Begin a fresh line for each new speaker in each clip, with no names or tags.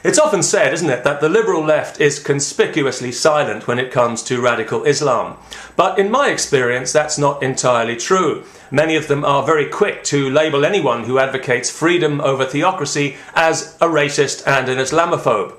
It's often said, isn't it, that the liberal left is conspicuously silent when it comes to radical Islam. But in my experience, that's not entirely true. Many of them are very quick to label anyone who advocates freedom over theocracy as a racist and an Islamophobe.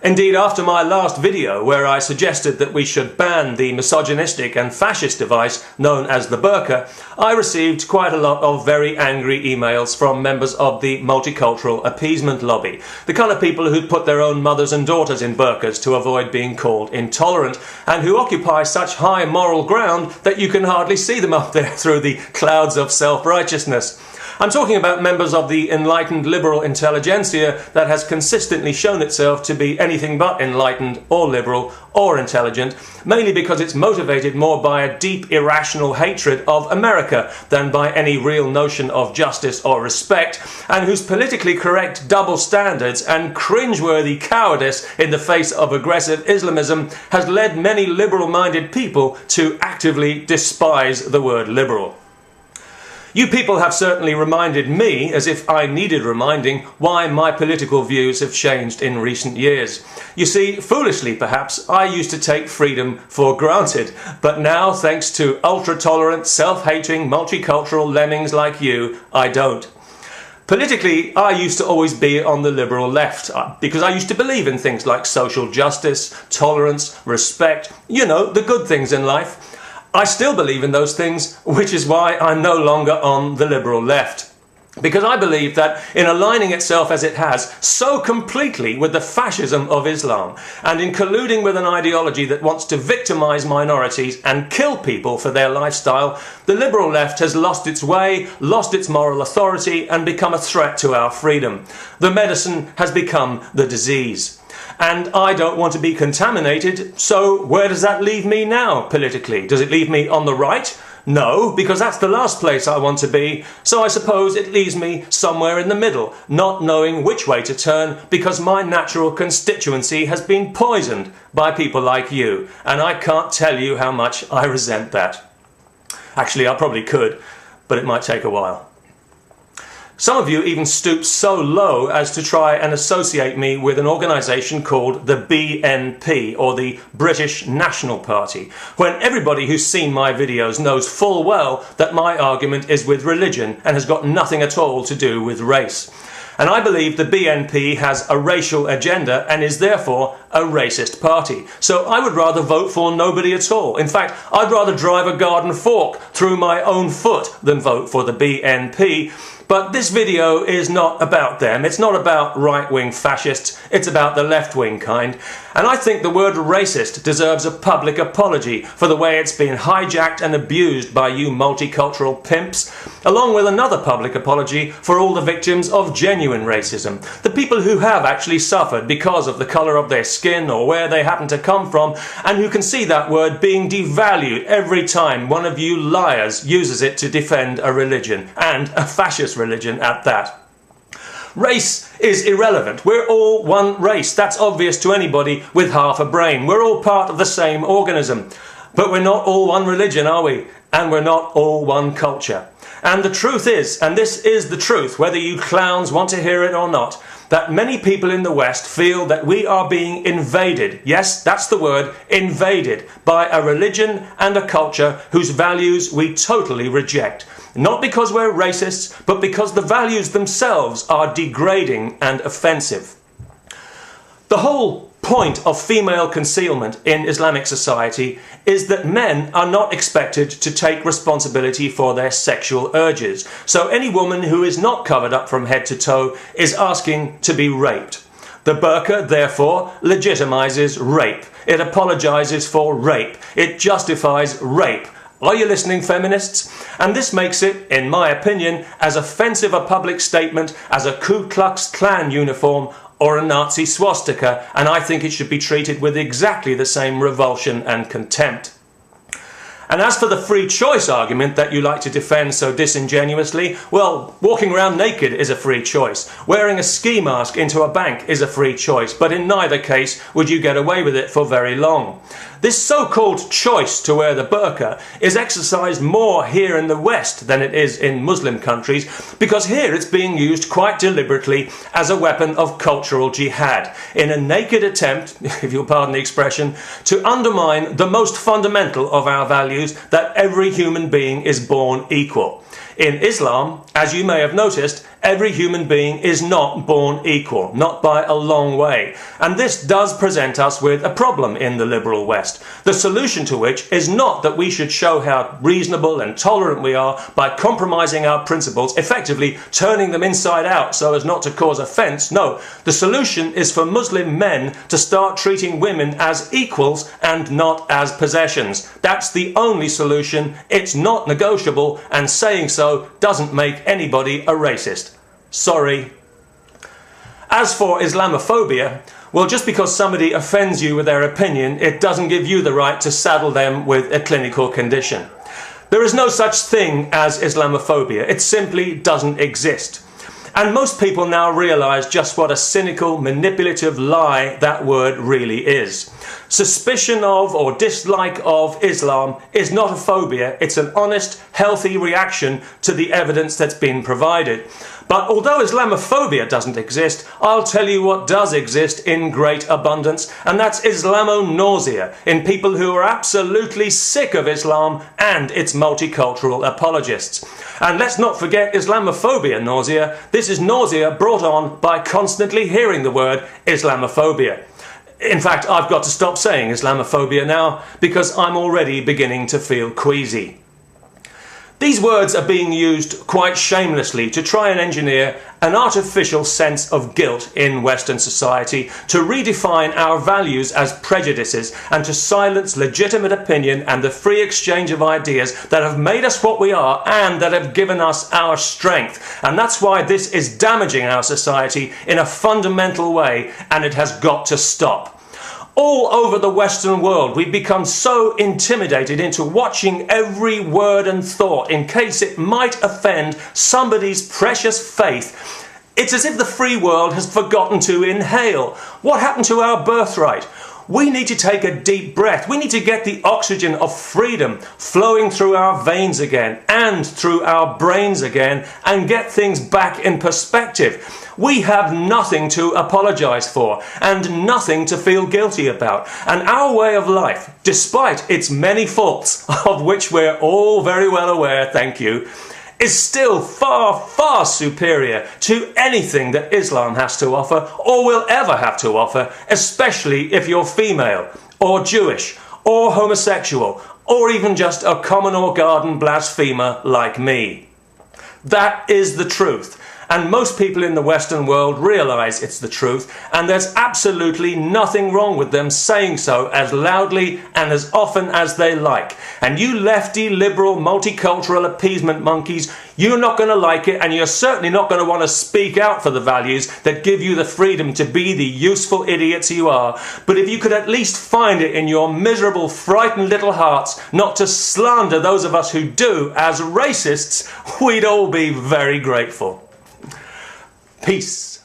Indeed, after my last video, where I suggested that we should ban the misogynistic and fascist device known as the burka, I received quite a lot of very angry emails from members of the multicultural appeasement lobby, the kind of people who'd put their own mothers and daughters in burqas to avoid being called intolerant, and who occupy such high moral ground that you can hardly see them up there through the clouds of self-righteousness. I'm talking about members of the enlightened liberal intelligentsia that has consistently shown itself to be anything but enlightened or liberal or intelligent, mainly because it's motivated more by a deep irrational hatred of America than by any real notion of justice or respect, and whose politically correct double standards and cringeworthy cowardice in the face of aggressive Islamism has led many liberal-minded people to actively despise the word liberal. You people have certainly reminded me, as if I needed reminding, why my political views have changed in recent years. You see, foolishly perhaps, I used to take freedom for granted, but now, thanks to ultra-tolerant, self-hating, multicultural lemmings like you, I don't. Politically, I used to always be on the liberal left, because I used to believe in things like social justice, tolerance, respect, you know, the good things in life. I still believe in those things, which is why I'm no longer on the liberal left. Because I believe that in aligning itself as it has so completely with the fascism of Islam, and in colluding with an ideology that wants to victimize minorities and kill people for their lifestyle, the liberal left has lost its way, lost its moral authority, and become a threat to our freedom. The medicine has become the disease. And I don't want to be contaminated, so where does that leave me now, politically? Does it leave me on the right? No, because that's the last place I want to be, so I suppose it leaves me somewhere in the middle, not knowing which way to turn, because my natural constituency has been poisoned by people like you, and I can't tell you how much I resent that. Actually, I probably could, but it might take a while. Some of you even stoop so low as to try and associate me with an organisation called the BNP, or the British National Party, when everybody who's seen my videos knows full well that my argument is with religion and has got nothing at all to do with race. And I believe the BNP has a racial agenda and is therefore a racist party. So I would rather vote for nobody at all. In fact, I'd rather drive a garden fork through my own foot than vote for the BNP. But this video is not about them. It's not about right-wing fascists. It's about the left-wing kind. And I think the word racist deserves a public apology for the way it's been hijacked and abused by you multicultural pimps, along with another public apology for all the victims of genuine racism, the people who have actually suffered because of the colour of their skin or where they happen to come from, and who can see that word being devalued every time one of you liars uses it to defend a religion, and a fascist religion at that. Race is irrelevant. We're all one race. That's obvious to anybody with half a brain. We're all part of the same organism. But we're not all one religion, are we? And we're not all one culture. And the truth is, and this is the truth, whether you clowns want to hear it or not, that many people in the West feel that we are being invaded, yes, that's the word, invaded, by a religion and a culture whose values we totally reject. Not because we're racists, but because the values themselves are degrading and offensive. The whole point of female concealment in Islamic society is that men are not expected to take responsibility for their sexual urges. So any woman who is not covered up from head to toe is asking to be raped. The burqa, therefore, legitimizes rape. It apologizes for rape. It justifies rape. Are you listening, feminists? And this makes it, in my opinion, as offensive a public statement as a Ku Klux Klan uniform or a Nazi swastika, and I think it should be treated with exactly the same revulsion and contempt. And as for the free choice argument that you like to defend so disingenuously, well, walking around naked is a free choice. Wearing a ski mask into a bank is a free choice, but in neither case would you get away with it for very long. This so-called choice to wear the burqa is exercised more here in the West than it is in Muslim countries, because here it's being used quite deliberately as a weapon of cultural jihad, in a naked attempt, if you'll pardon the expression, to undermine the most fundamental of our values, that every human being is born equal. In Islam, as you may have noticed, every human being is not born equal, not by a long way. And this does present us with a problem in the liberal West, the solution to which is not that we should show how reasonable and tolerant we are by compromising our principles, effectively turning them inside out so as not to cause offence. No, the solution is for Muslim men to start treating women as equals and not as possessions. That's the only solution. It's not negotiable, and saying so doesn't make anybody a racist. Sorry. As for Islamophobia, well, just because somebody offends you with their opinion, it doesn't give you the right to saddle them with a clinical condition. There is no such thing as Islamophobia. It simply doesn't exist. And most people now realise just what a cynical, manipulative lie that word really is. Suspicion of or dislike of Islam is not a phobia, it's an honest, healthy reaction to the evidence that's been provided. But although Islamophobia doesn't exist, I'll tell you what does exist in great abundance, and that's Islamo-nausea in people who are absolutely sick of Islam and its multicultural apologists. And let's not forget Islamophobia nausea. This is nausea brought on by constantly hearing the word Islamophobia. In fact, I've got to stop saying Islamophobia now because I'm already beginning to feel queasy. These words are being used quite shamelessly to try and engineer an artificial sense of guilt in Western society, to redefine our values as prejudices, and to silence legitimate opinion and the free exchange of ideas that have made us what we are and that have given us our strength. And that's why this is damaging our society in a fundamental way, and it has got to stop. All over the Western world, we've become so intimidated into watching every word and thought in case it might offend somebody's precious faith. It's as if the free world has forgotten to inhale. What happened to our birthright? We need to take a deep breath. We need to get the oxygen of freedom flowing through our veins again and through our brains again and get things back in perspective. We have nothing to apologise for and nothing to feel guilty about. And our way of life, despite its many faults, of which we're all very well aware, thank you, is still far, far superior to anything that Islam has to offer or will ever have to offer, especially if you're female or Jewish or homosexual or even just a common or garden blasphemer like me. That is the truth. And most people in the Western world realise it's the truth, and there's absolutely nothing wrong with them saying so as loudly and as often as they like. And you lefty, liberal, multicultural appeasement monkeys, you're not going to like it, and you're certainly not going to want to speak out for the values that give you the freedom to be the useful idiots you are. But if you could at least find it in your miserable, frightened little hearts not to slander those of us who do as racists, we'd all be very grateful. Peace.